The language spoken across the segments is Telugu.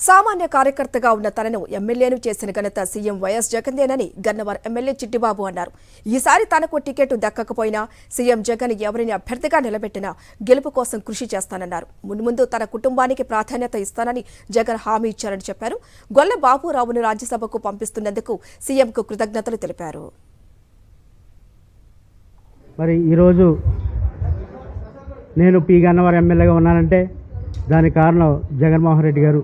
సామాన్య కార్యకర్తగా ఉన్న తనను ఎమ్మెల్యేను చేసిన ఘనత సీఎం వైఎస్ జగన్దేనని గన్నవరం ఎమ్మెల్యే చిట్టిబాబు అన్నారు. ఈసారి తనకు టికెట్ దక్కకపోయినా సీఎం జగన్ ఎవరిని అభ్యర్థిగా నిలబెట్టినా గెలుపు కోసం కృషి చేస్తానన్నారు. మున్ముందు తన కుటుంబానికి ప్రాధాన్యత ఇస్తానని జగన్ హామీ ఇచ్చారని చెప్పారు. గొల్ల బాబురావును రాజ్యసభకు పంపిస్తున్నందుకు సీఎంకు కృతజ్ఞతలు తెలిపారు. మరి ఈరోజు నేను పి గన్నవరం ఎమ్మెల్యేగా ఉన్నానంటే దానికి కారణం జగన్మోహన్ రెడ్డి గారు.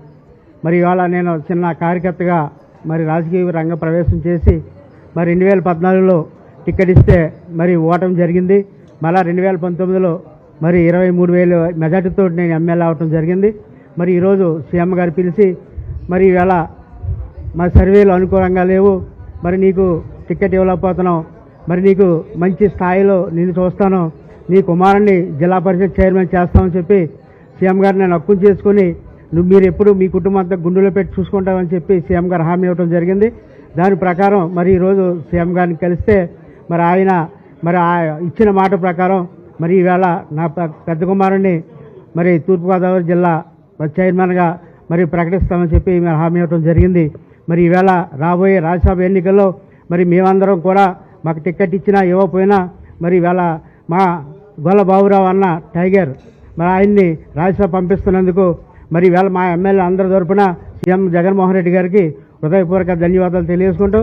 మరి ఇవాళ నేను చిన్న కార్యకర్తగా మరి రాజకీయ రంగ ప్రవేశం చేసి మరి 2014లో టికెట్ ఇస్తే మరి ఓటమి జరిగింది. మళ్ళా 2019లో మరి 23,000 మెజార్టీతో నేను ఎమ్మెల్యే అవటం జరిగింది. మరి ఈరోజు సీఎం గారు పిలిచి మరి ఇవాళ మా సర్వేలు అనుకూలంగా లేవు, మరి నీకు టికెట్ ఇవ్వలేకపోతున్నావు, మరి నీకు మంచి స్థాయిలో నేను చూస్తాను, నీ కుమారుణ్ణి జిల్లా పరిషత్ చైర్మన్ చేస్తామని చెప్పి సీఎం గారు నేను హక్కును చేసుకుని మీరు ఎప్పుడు మీ కుటుంబం అంతా గుండెలో పెట్టి చూసుకుంటామని చెప్పి సీఎం గారు హామీ ఇవ్వడం జరిగింది. దాని ప్రకారం మరి ఈరోజు సీఎం గారిని కలిస్తే మరి ఆయన మరి ఇచ్చిన మాట ప్రకారం మరి ఈవేళ నా పెద్ద కుమారుణ్ణి మరి తూర్పుగోదావరి జిల్లా చైర్మన్గా మరి ప్రకటిస్తామని చెప్పి మరి హామీ ఇవ్వడం జరిగింది. మరి ఈవేళ రాబోయే రాజ్యసభ ఎన్నికల్లో మరి మేమందరం కూడా మాకు టికెట్ ఇచ్చినా ఇవ్వకపోయినా మరి ఈవేళ మా గొల్ల బాబురావు అన్న టైగర్ మరి ఆయన్ని రాజ్యసభ పంపిస్తున్నందుకు మరి ఇవాళ మా ఎమ్మెల్యే అందరి తరపున సీఎం జగన్మోహన్ రెడ్డి గారికి హృదయపూర్వక ధన్యవాదాలు తెలియజేసుకుంటూ